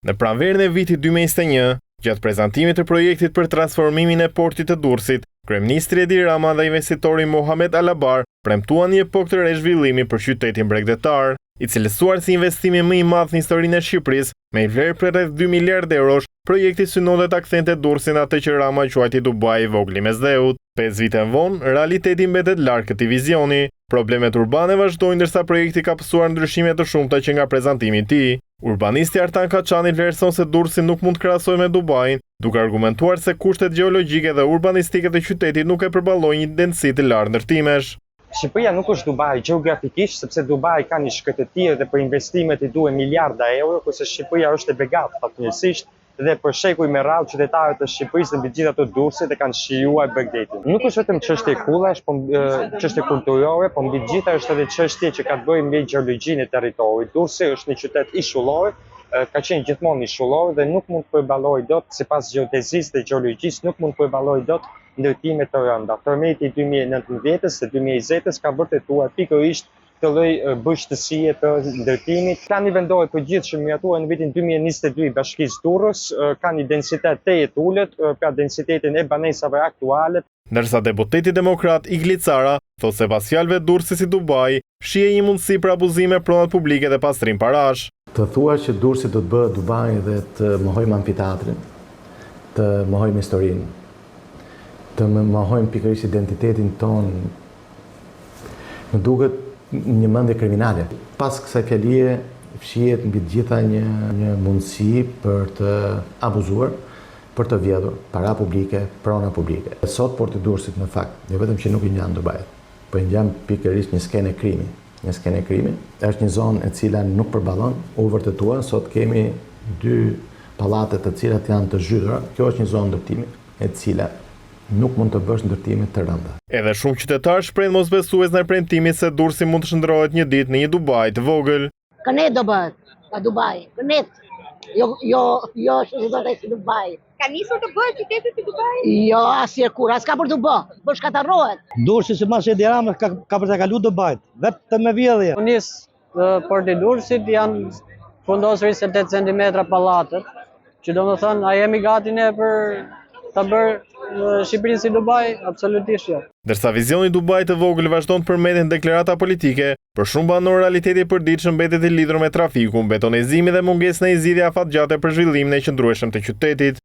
Në pranverën e vitit 2021, gjatë prezantimit të projektit për transformimin e portit të Durrësit, kryeministri Edi Rama dhe investitori Mohamed Alabar premtuan një epokë të re zhvillimi për qytetin bregdetar, i cilësuar si investimi më i madh në historinë e Shqipërisë, me vlerë për rreth 2 miliardë eurosh. Projekti synonte ta kthente Durrësin atë që Rama quajti Dubai i vogël i Mesdheut. 5 vite më vonë, realiteti mbetet larg këtij vizioni. Problemet urbane vazhdojnë ndërsa projekti ka pësuar ndryshime të shumta që nga prezantimi i tij. Urbanisti Artan Kaçani vlerëson se Durrësi nuk mund të krahasohet me Dubain, duke argumentuar se kushtet gjeologjike dhe urbanistike të qytetit nuk e përballojnë një densiteti të lartë ndërtimesh. Shqipëria nuk është Dubai gjeografikisht, sepse Dubai ka një shkretëtirë dhe për investimet i duhen miliarda euro, kurse Shqipëria është e begatë fatmirësisht dhe për shekuj me radhë qytetarët e Shqipërisë dhe mbi gjithë ato Durrësit e kanë shijuar Bregdetin. Nuk është vetëm çështje kullash, por çështje kulturore, por mbi gjitha është edhe çështje që ka të bëjë me gjeologjinë e territorit. Durrësi është një qytet ishullor, ka qenë gjithmonë ishullor dhe nuk mund të përballojë dot, sipas gjeodezisë dhe gjeologjisë, nuk mund të përballojë dot ndërtime të rënda. Tërmeti i 2019-s dhe 2020-s ka vërtetuar pikërisht të lloj bështësie të ndërtimit. Plani vendor i përgjithshëm miratuar në vitin 2022 i Bashkisë Durrës ka një densitet të ulët, pra densitetin e banesave aktuale. Ndërsa deputeti demokrat Igli Cara thotë se pas fjalëve Durrësi si Dubai, shihej një mundësi për abuzime pronat publike dhe pastrim parash. Të thua që Durrësi do të bëhet Dubai dhe të mohojmë amfiteatrin, të mohojmë historinë, të mohojmë pikërisht identitetin ton, më duket një mendje kriminale. Pas kësaj fjalie fshihet mbi të gjitha një mundësi për të abuzuar, për të vjedhur para publike, prona publike. Sot porti i Durrësit në fakt, jo vetëm që nuk i ngjan Dubai, po i ngjan pikërisht një skenë krimi. Një skenë krimi është një zonë e cila nuk përballon, u vërtetua, sot kemi 2 pallate të cilat janë të zhytura. Kjo është një zonë ndërtimi e cila nuk mund të bësh ndërtime të rënda. Edhe shumë qytetarë shprehin mosbesues ndaj premtimit se Durrësi mund të shndërrohet një ditë në një Dubai të vogël. Kënet do bëhet, ka Dubai, kënet. Jo shëndetare si Dubai. Ka nisur të bëhet qyteti si Dubai? Jo, asnjë kur, as ka për të bë, shkatërrohet. Durrësi sipas Edi Ramës ka për të kaluar Dubai, vetëm me vjedhje. Nis porti i Durrësit janë fundosur 28 cm pallatet, që domethënë a jemi gati ne për ta bërë Shqipërinë si Dubai? Absolutisht jo. Ndërsa vizioni i Dubai të vogël vazhdon të përmeten deklarata politike, për shumë banor realiteti i përditshëm mbetet i lidhur me trafikun, betonizimi dhe mungesën e zgjidhjeve afatgjate për zhvillimin e qëndrueshëm të qytetit.